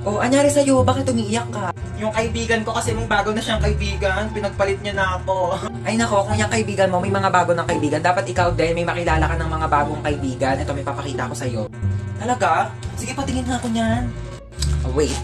Oh, anyari sa'yo? Bakit umiiyak ka? Yung kaibigan ko kasi mong bago na siyang kaibigan, pinagpalit niya na ako. Ay nako, kung yung kaibigan mo, may mga bago ng kaibigan, dapat ikaw din, may makilala ka ng mga bagong kaibigan. Ito, may papakita ko sa'yo. Talaga? Sige, patingin nga ako niyan. Oh, wait.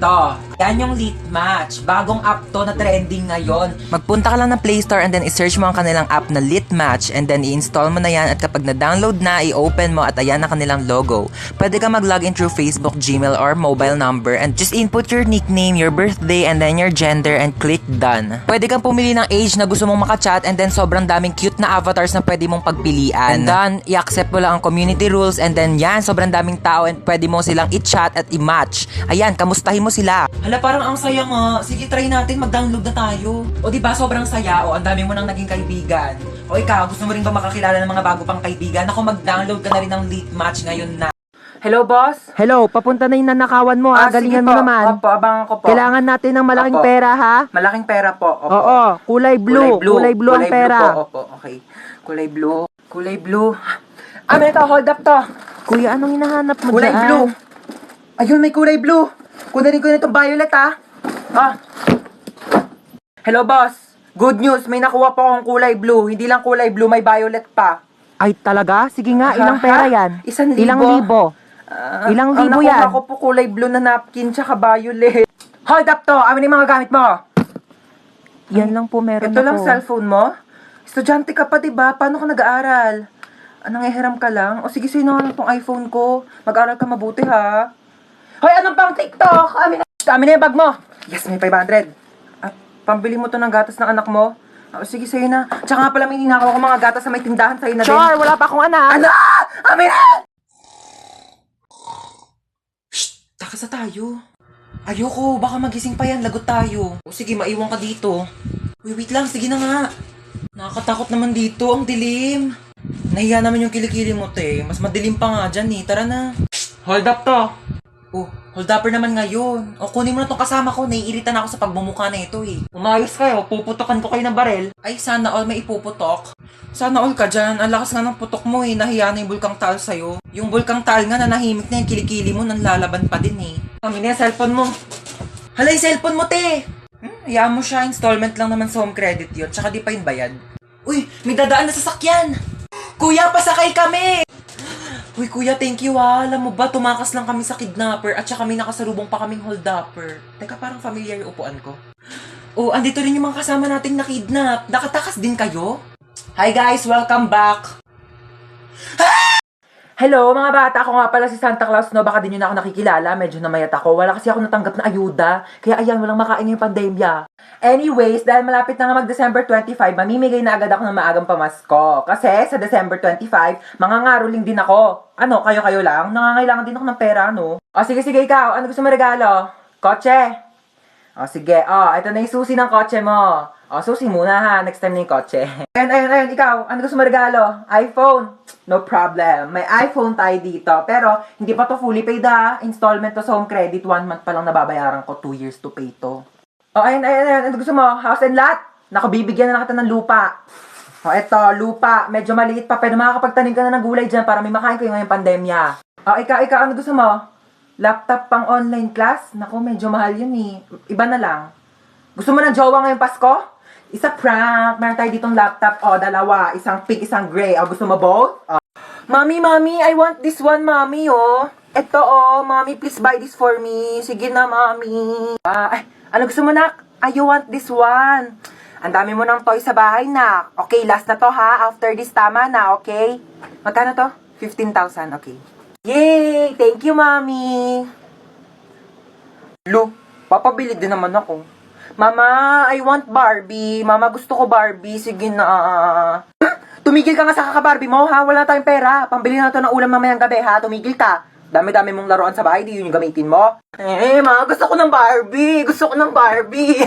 Ito. Yan yung Lit Match. Bagong app to na trending ngayon. Magpunta ka lang ng Play Store and then i-search mo ang kanilang app na Lit Match and then i-install mo na yan at kapag na-download na, i-open mo at ayan na kanilang logo. Pwede ka mag-login through Facebook, Gmail, or mobile number and just input your nickname, your birthday, and then your gender and click done. Pwede kang pumili ng age na gusto mong makachat and then sobrang daming cute na avatars na pwede mong pagpilian. And then, i-accept mo lang ang community rules and then yan, sobrang daming tao and pwede mo silang i-chat at i-match. Ayan, kamustahin mo sila. Hala, parang ang saya nga. Sige, try natin. Mag-download na tayo. O, diba? Sobrang saya. O, ang dami mo nang naging kaibigan. O, ikaw, gusto mo rin ba makakilala ng mga bago pang kaibigan? Ako, mag-download ka na rin ng Lit Match ngayon na. Hello, boss? Hello, papunta na yung nanakawan mo ha. Galingan sige mo po. naman. Opo, abangan ko po. Kailangan natin ng malaking Opo. pera ha. Malaking pera po. Opo. Oo, kulay blue. Kulay blue ang pera. Po. Opo, okay. Kulay blue. Kulay blue. Ah, ito, hold up to. Kuya, anong hinahanap mo Kulay dyan? blue. Ayun, may kulay blue. Kunin ko na itong violet, ha? Ah. Hello, boss. Good news, may nakuha po akong kulay blue. Hindi lang kulay blue, may violet pa. Ay, talaga? Sige nga, ilang Ha? pera yan? 1,000. Ilang libo? Ilang libo yan? Nakuha ko po kulay blue na napkin tsaka violet. Hold up to. Amin yung mga gamit mo. Yan lang po meron Ito ako. lang cellphone mo? Estudyante ka pa, diba? Paano ka nag-aaral? Nangihiram ka lang? O sige, sino nga itong iPhone ko? Mag-aaral ka mabuti, ha? Hoy, anong pang TikTok? Amin na yung bag mo. Yes, may 500. Pambili mo to ng gatas ng anak mo? O sige, sa'yo na. Tsaka nga pala may ninakaw ko mga gatas na may tindahan sa'yo na din. Char, wala pa akong anak. Ano? Amin na! Shh! Takas na tayo. Ayoko, baka magising pa yan. Lagot tayo. O sige, maiwan ka dito. Wait lang, sige na nga. Nakakatakot naman dito, ang dilim. Nahiya naman yung kilikili mo, te. Mas madilim pa nga dyan, eh. Tara na. Hold up to. Oh, hold upper naman ngayon. O, kunin mo na tong kasama ko. Naiirita na ako sa pagbumuka na ito, eh. Umayos kayo, puputokan ko kayo ng barel. Ay, sana all may ipuputok. Sana all ka dyan. Ang lakas nga ng putok mo, eh. Nahiya na yung bulkang tal sa'yo. Yung bulkang tal nga, nanahimik na yung kilikili mo, nanlalaban pa din, eh. Kami na yung cellphone mo. Hala, yung cellphone mo, te! Hayaan mo siya, installment lang naman sa home credit yun. Tsaka di pa yun bayad. Uy, may dadaan na sasakyan! Kuya, pasakay kami! Uy, kuya, thank you ha. Alam mo ba, tumakas lang kami sa kidnapper at saka may nakasalubong pa kaming hold-upper. Teka, parang familiar yung upuan ko. Oh, andito rin yung mga kasama nating nakidnap. Nakatakas din kayo? Hi guys, welcome back! Hello, mga bata. Ako nga pala si Santa Claus, no? Baka din nyo na ako nakikilala. Medyo namayat ako. Wala kasi ako natanggap na ayuda. Kaya ayan, walang makain ngayong pandemya. Anyways, dahil malapit na nga mag-December 25, mamimigay na agad ako ng maagang pamasko. Kasi sa December 25, mangangaroling din ako. Ano, kayo-kayo lang? Nangangailangan din ako ng pera, no? O, sige, ikaw. Ano gusto mo regalo? Kotse? O, sige. O, ito na yung susi ng kotse mo. O, susi muna ha. Next time na yung kotse. Ayun. Ikaw. Ano gusto mo regalo? iPhone? No problem. May iPhone tayo dito. Pero, hindi pa to fully paid ha. Installment to sa home credit. 1 month pa lang nababayaran ko. 2 years to pay to. O, ayun. Ano gusto mo? House and lot? Nakabibigyan na kita ng lupa. O, eto. Lupa. Medyo maliit pa. Pero makakapagtanim ka na ng gulay dyan para may makain kayo ngayong pandemya. O, ikaw. Ano gusto mo? Laptop pang online class? Naku, medyo mahal yun eh. Iba na lang. Gusto mo ng jowa ngayong Pasko? Isa prank. Meron tayo ditong laptop. O, dalawa. Isang pink, isang gray. O, gusto mo both? O. Mommy, I want this one, mommy, oh. Ito, oh. Mommy, please buy this for me. Sige na, mommy. Ano gusto mo, nak? You want this one. Ang dami mo ng toy sa bahay, nak. Okay, last na to, ha? After this, tama na, okay? Magkano to? 15,000, okay. Yay! Thank you, mommy. Lu, papabili din naman ako. Mama, I want Barbie. Mama, gusto ko Barbie. Sige na. Tumigil ka nga sa kaka-Barbie mo, ha? Wala tayong pera. Pambili na ito ng ulam mamayang gabi, ha? Tumigil ka. Dami-dami mong laruan sa bahay, di yun yung gamitin mo. Ma, gusto ko ng Barbie. Gusto ko ng Barbie.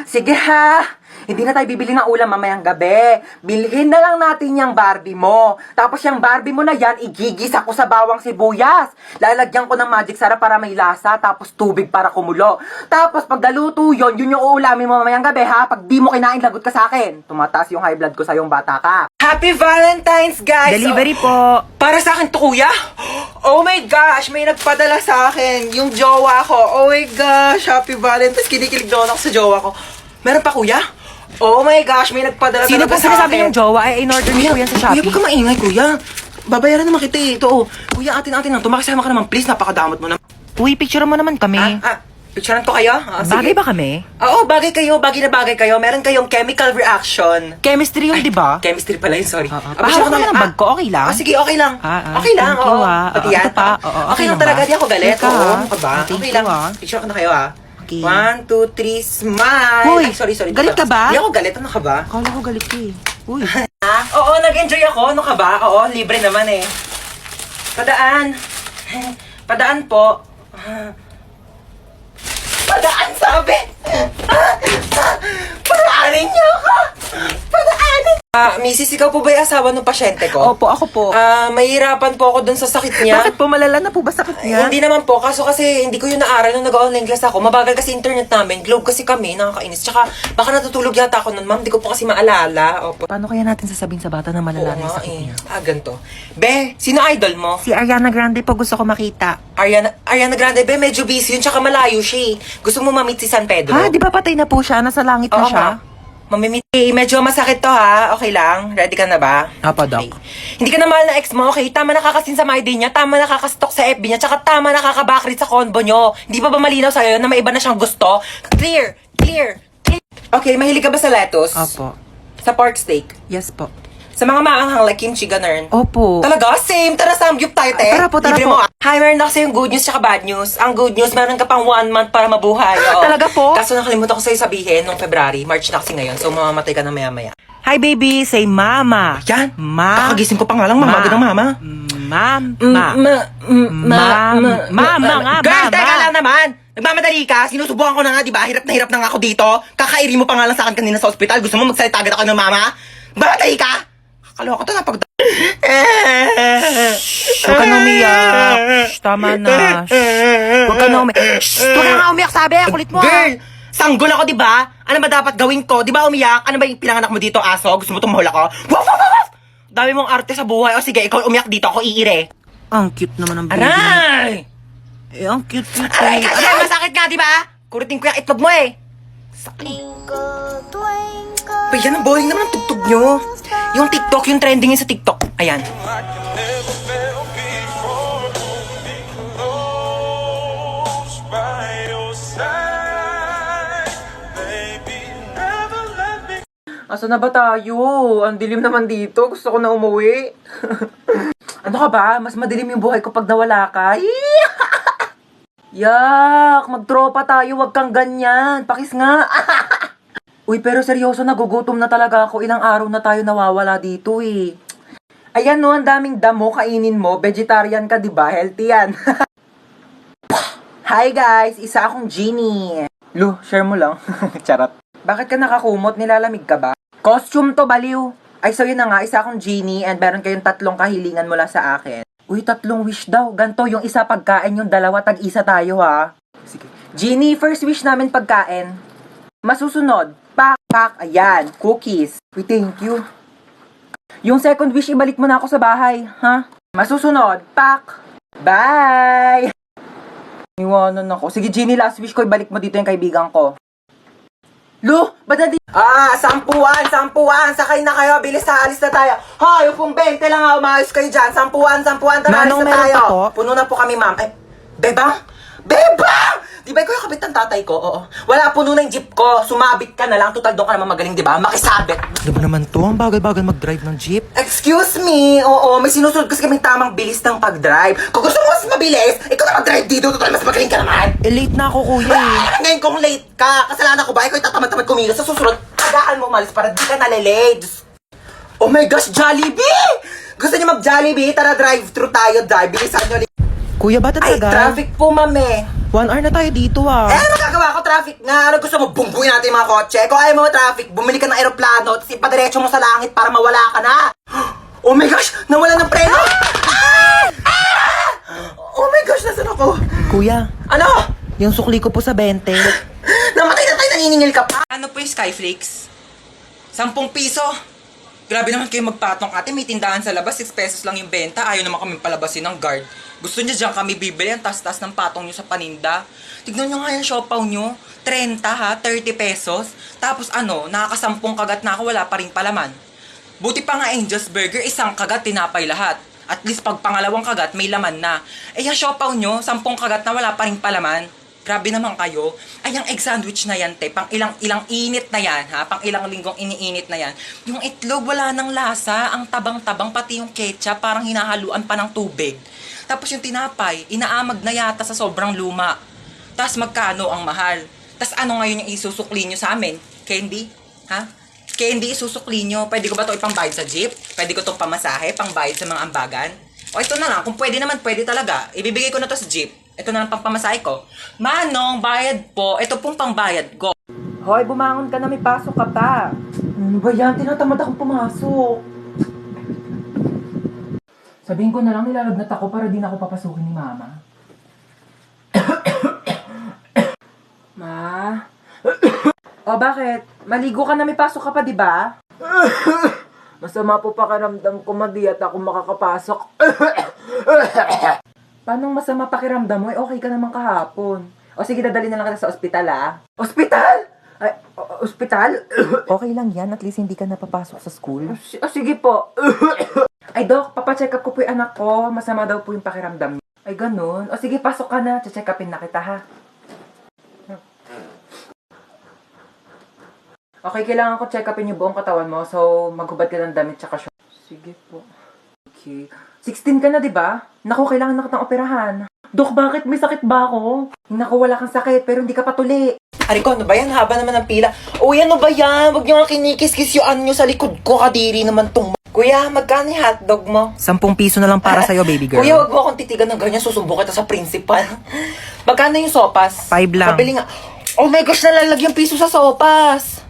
Sige, ha? Hindi na tayo bibili ng ulam mamayang gabi. Bilhin na lang natin yung Barbie mo. Tapos yung Barbie mo na yan, igigis ako sa bawang sibuyas. Lalagyan ko ng magic sarap para may lasa, tapos tubig para kumulo. Tapos pag naluto yun, yun yung uulamin mo mamayang gabi, ha? Pag di mo kinain, lagot ka sa akin. Tumataas yung high blood ko sa yung bata ka. Happy Valentine's, guys! Delivery po. Para sa akin to, kuya? Oh my gosh, may nagpadala sa akin. Yung jowa ko. Oh my gosh, happy Valentine's. Kinikilig doon ako sa jowa ko. Meron pa, kuya? Oh my gosh, may nagpadala Sino po talaga sa sinasabi akin. yung jowa? Ay, in-order niyo po yan sa Kuya, Shopee. huwag ka maingay, kuya. Babayaran naman kita eh. Ito, oh. Kuya, atin-atin lang. Tumakisama ka naman, please. Napakadamot mo naman. Uy, picture mo naman kami. Picturean ko kayo? Ah, sige. Bagay ba kami? Oo, bagay kayo. Bagay na bagay kayo. Meron kayong chemical reaction. Chemistry yun, di ba? Chemistry pala yun, sorry. Pahawak naman ang bag ko, okay lang? Sige, okay lang. Okay lang, thank you, oo. ah. Pati Oo, yan. ito pa. Oo, Okay okay lang lang talaga, ba? di ako galit. Teka, Oo, ano ka ba? thank Okay you, lang. ah. Picture ko na kayo, ah. Okay. 1, 2, 3, smile. Hoy, Ay, sorry. galit ka ba? Hindi ako galit. Ano ka ba? Akala ko galit ka eh. Uy. Oo, nag-enjoy ako. Ano ka ba? Oo, libre naman eh. Padaan. Padaan po. Padaan, sabi! Padaanin niyo ako! Padaanin! Mrs. ikaw po ba yung asawa ng pasyente ko? Opo, ako po. Mahirapan po ako dun sa sakit niya. Bakit po malala na po ba sakit niya? Hindi naman po, kaso kasi hindi ko yun naaral nung nag-online class ako. Mabagal kasi internet namin, globe kasi kami, nakakainis. Tsaka baka natutulog yata ako nun, ma'am, hindi ko po kasi maalala. Opo. Paano kaya natin sasabihin sa bata na malala na yung sakit niya? Ganito. Be, sino idol mo? Si Ariana Grande po gusto ko makita. Ariana Grande, be, medyo busy yun, tsaka malayo siya eh. Gusto mo ma-meet si San Pedro? Ha? Di ba patay na po siya? Nasa langit na Oo siya? nga. Mamimit. Medyo masakit to ha. Okay lang? Ready ka na ba? Apo, Doc. Okay. Hindi ka na mahal na ex mo, okay? Tama nakakasin sa my day niya, tama nakakastok sa FB niya, tsaka tama nakakabakrit sa convo nyo. Hindi pa ba malinaw sa'yo na may iba na siyang gusto? Clear! Okay, mahilig ka ba sa lettuce? Opo. Sa pork steak? Yes po. Sa mga maanghang like kimchi, ganun? Opo. Talaga? Same! Tara, samgyup tayo, te! Tara po. Libre mo. Hi, meron na kasi yung good news tsaka bad news. Ang good news, meron ka pang 1 month para mabuhay. Oo. Talaga po? Kaso nakalimutan ko sa'yo sabihin nung February, March na kasi ngayon, so mamamatay ka na maya-maya. Hi, baby. Say mama. Yan! Ma. Kakagising ko pa nga lang, mama. Agad ng mama. Mama nga, Girl, mama. teka lang naman! Nagmamadali ka? Sinusubukan ko na nga, di ba? Hirap na nga ako dito. Kakairi mo pa nga lang sa akin kanina sa ospital. Gusto mo magsalita agad ako ng mama? Nagmamadali ka? Kakaloka to na pag... Huwag ka na umiyak. Shh, tama na. Shh. Huwag ka na umiyak. Shh, huwag ka nga umiyak, sabi. Kulit mo. Girl! Sanggol ako, di ba? Ano ba dapat gawin ko? Di ba umiyak? Ano ba yung pinanganak mo dito, aso? Gusto mo tumahol ako? Waf! Dami mong arte sa buhay. O sige, ikaw umiyak dito. Ako iire. Ang cute naman ng baby. Aray! Eh, ang cute. Aray, kasi masakit nga, di ba? Kurutin ko yung itlog mo eh. Ba, yan ang boring naman ang tugtog nyo. Yung TikTok, yung trending yun sa TikTok. Ayan. Asa na ba tayo? Ang dilim naman dito. Gusto ko na umuwi. Ano ka ba? Mas madilim yung buhay ko pag nawala ka. Yak! Magtropa tayo. Wag kang ganyan. Pakis nga. Uy, pero seryoso, nagugutom na talaga ako. Ilang araw na tayo nawawala dito eh. Ayan no, ang daming damo. Kainin mo. Vegetarian ka, di ba? Healthy yan. Hi guys! Isa akong genie. Lu, share mo lang. Charot. Bakit ka nakakumot? Nilalamig ka ba? Costume to, baliw. Ay, so yun na nga, isa akong genie and meron kayong 3 kahilingan mula sa akin. Uy, 3 wish daw. Ganto, yung isa pagkain, yung 2 tag-isa tayo ha. Sige. Genie, first wish namin pagkain. Masusunod, pak, ayan, cookies. Uy, thank you. Yung second wish, ibalik mo na ako sa bahay, ha? Masusunod, pak, bye! Iwanan ako. Sige, Genie, last wish ko, ibalik mo dito yung kaibigan ko. Lu, ba't na di... sampuan! Sakay na kayo, bilis na, alis na tayo. Hoy, upong 20 lang ha, umayos kayo dyan. Sampuan, tara, Manong, alis na meron tayo. pa po? Puno na po kami, ma'am. Ay, Bebang! Di ba ikaw yung kabit ng tatay ko? Oo. Wala, puno na yung jeep ko. Sumabit ka na lang. Total, doon ka naman magaling, di ba? Makisabit. Di ba naman to? Ang bagal-bagal mag-drive ng jeep. Excuse me. Oo, may sinusunod kasi kaming tamang bilis ng pag-drive. Kung gusto mo mas mabilis, ikaw na mag-drive dito. Total, mas magaling ka naman. Eh, late na ako, kuya eh. Ngayon kung late ka, kasalanan ko ba? Ikaw itatamad-tamad kumilos. Sa susunod, tagaan mo umalis para di ka nalilate. Oh my gosh, Jollibee! Gusto niyo mag-Jollibee? Tara, drive-thru tayo, drive. Bilisan nyo. Kuya, ba't ang Ay, tagal? traffic po, mame. 1 hour na tayo dito ah. Ano gagawa ko? Traffic nga. Ano gusto mo? Bumbuin natin yung mga kotse. Kung ayaw mo traffic, bumili ka ng aeroplano, tapos ipadiretso mo sa langit para mawala ka na. Oh my gosh! Nawala ng preno! Oh my gosh! Nasaan ako? Kuya, Ano? yung sukli ko po sa 20. Namatay na tayo, naniningil ka pa. Ano po yung Skyflakes? 10 piso. Grabe naman kayo magpatong ate. May tindahan sa labas, 6 pesos lang yung benta. Ayaw naman kami palabasin ng guard. Gusto niya dyan kami bibili ang tas-tas ng patong nyo sa paninda. Tignan nyo nga yung siopaw nyo. 30 ha, 30 pesos. Tapos nakakasampung kagat na ako, wala pa rin palaman. Buti pa nga Angel's Burger, isang kagat, tinapay lahat. At least pag pangalawang kagat, may laman na. Eh yung siopaw nyo, 10 kagat na wala pa rin palaman. Grabe naman kayo. Ay, yung egg sandwich na yan, te. Pang ilang init na yan, ha? Pang ilang linggong iniinit na yan. Yung itlog, wala nang lasa. Ang tabang-tabang, pati yung ketchup, parang hinahaluan pa ng tubig. Tapos yung tinapay, inaamag na yata sa sobrang luma. Tapos magkano ang mahal? Tapos ano ngayon yung isusukli nyo sa amin? Candy? Ha? Candy isusukli nyo. Pwede ko ba ito ipambayad sa jeep? Pwede ko itong pamasahe, pangbayad sa mga ambagan? O ito na lang, kung pwede naman, pwede talaga. Ibibigay ko na to sa jeep. Ito na lang pang pamasahe ko. Manong, bayad po. Ito pong pangbayad ko. Hoy, bumangon ka na, may pasok ka pa. Ano ba yan? Tinatamad akong pumasok. Sabihin ko na lang, nilalagnat ako para di na ako papasukin ni Mama. Ma? O bakit? Maligo ka na, may pasok ka pa, di ba? Masama po pakiramdam ko, madi at ako makakapasok. Paano masama pakiramdam mo? Eh, okay ka naman kahapon. O sige, dadalhin na lang kita sa ospital, ah. Ospital? Ay, ospital? Okay lang yan, at least hindi ka napapasok sa school. Sige po. Ay, Dok, papacheck up ko po yung anak ko. Masama daw po yung pakiramdam niya. Ay, ganun. O sige, pasok ka na. Check upin na kita, ha? Okay, kailangan ko check upin yung buong katawan mo. So, maghubad ka ng damit tsaka short. Sige po. Okay. 16 ka na, di ba? Naku, kailangan na kitang operahan. Dok, bakit? May sakit ba ako? Naku, wala kang sakit, pero hindi ka patuli. Ariko, ano ba yan? Haba naman ng pila. Uy, ano ba yan? Huwag nyo nga kinikis-kis yung nyo sa likod ko. Kadiri naman tong... Kuya, magkano yung hotdog mo? 10 piso na lang para sa'yo, baby girl. Kuya, wag mo akong titigan ng ganyan. Susumbong kita sa principal. Magkano yung sopas? 5 lang. Pabili nga. Oh my gosh, nalalagyan piso sa sopas.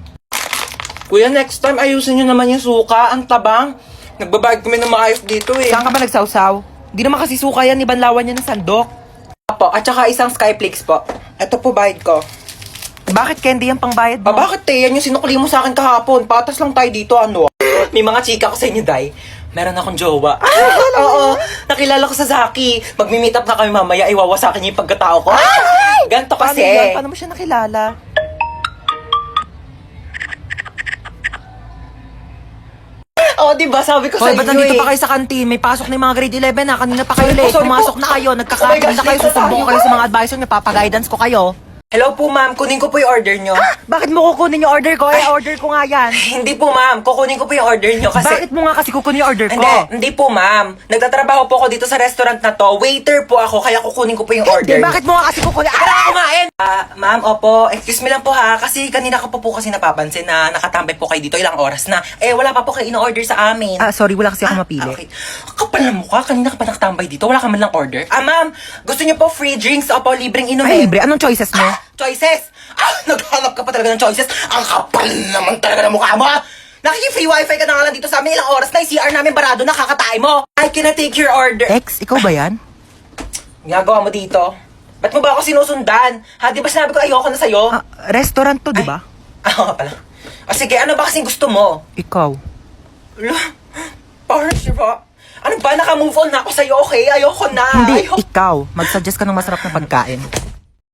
Kuya, next time ayusin nyo naman yung suka. Ang tabang. Nagbabayad kami ng maayos dito eh. Saan ka ba nagsawsaw? Di naman kasi suka yan, ibanlawan niya ng sandok. Po, at saka isang Skyflakes po. Ito po bayad ko. Bakit candy yung pangbayad mo? Bakit te? Yan yung sinukli mo sa akin kahapon. Patas lang tayo dito, ano? May mga chika ko sa inyo, Day. Meron akong jowa. Oo, nakilala ko sa Zaki. Magmi-meet up na kami mamaya, iwawasakin niya yung pagkatao ko. Ganto Paano kasi. yan? Paano mo siya nakilala? Oo, diba? Sabi ko sa Hoy, inyo ba't nandito eh. pa kayo sa kantin? May pasok na yung mga grade 11 na. Kanina pa kayo late. sorry po. Pumasok na kayo. Oh my Nagkakaroon gosh, na kayo. dito Susumbong tayo. kayo sa mga advisor niyo. Papaguidance ko kayo. Hello po, ma'am. Kunin ko po yung order nyo. Bakit mo kukunin yung order ko? Order ko nga yan. Hindi po, ma'am. Kukunin ko po yung order nyo kasi... Bakit mo nga kasi kukunin yung order ko? Hindi po, ma'am. Nagtatrabaho po ako dito sa restaurant na to. Waiter po ako, kaya kukunin ko po yung order. Bakit mo nga kasi kukunin? Kumain! Ma'am, opo, excuse me lang po ha, kasi kanina ko po kasi napapansin na nakatambay po kayo dito ilang oras na. Eh, wala pa po kayo in-order sa amin. Sorry, wala kasi ako mapili. Okay. Kapal na mukha, kanina ka pa nakatambay dito, wala ka man lang order. Ma'am, gusto niyo po free drinks? Opo, libreng inumin. Ay, libre. Anong choices mo? Choices! Naghanap ka pa talaga ng choices. Ang kapal naman talaga ng mukha mo. Nakiki-free wifi ka na nga lang dito sa amin. Ilang oras na yung CR namin barado na kakatay mo. I cannot take your order. Ex, ikaw ba yan? Ginagawa mo dito? Ba't mo ba ako sinusundan? Ha, di ba sinabi ko ayoko na sa'yo? Restaurant to, di ba? Oo nga pala. Sige, ano ba kasing gusto mo? Ikaw. Parang siya. Ano ba? Naka-move on na ako sa'yo, okay? Ayoko na. Hindi, Ayoko. ikaw. Mag-suggest ka ng masarap na pagkain.